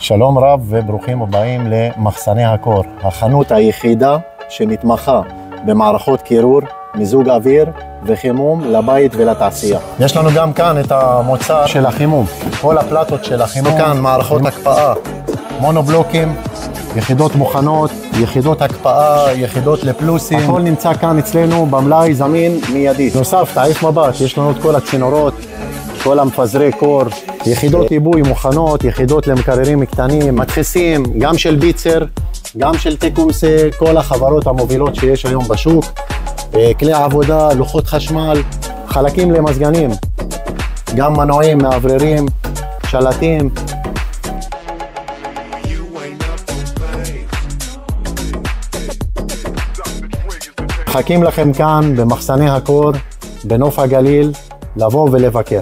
שלום רב וברוכים הבאים למחסני הקור, החנות היחידה שמתמחה במערכות קירור, מיזוג אוויר וחימום לבית ולתעשייה. יש לנו גם כאן את המוצר של החימום, כל הפלטות של החימום. וכאן מערכות הקפאה, מונובלוקים, יחידות מוכנות, יחידות הקפאה, יחידות לפלוסים. הכל נמצא כאן אצלנו במלאי זמין מיידית. נוסף, תעיף מבט, יש לנו את כל הצינורות, כל המפזרי קור, יחידות עיבוי מוכנות, יחידות למקררים קטנים, מדחסים, גם של ביצר, גם של טקומסה, כל החברות המובילות שיש היום בשוק, כלי עבודה, לוחות חשמל, חלקים למזגנים, גם מנועים, מאווררים, שלטים. מחכים לכם כאן במחסני הקור, בנוף הגליל, לבוא ולבקר.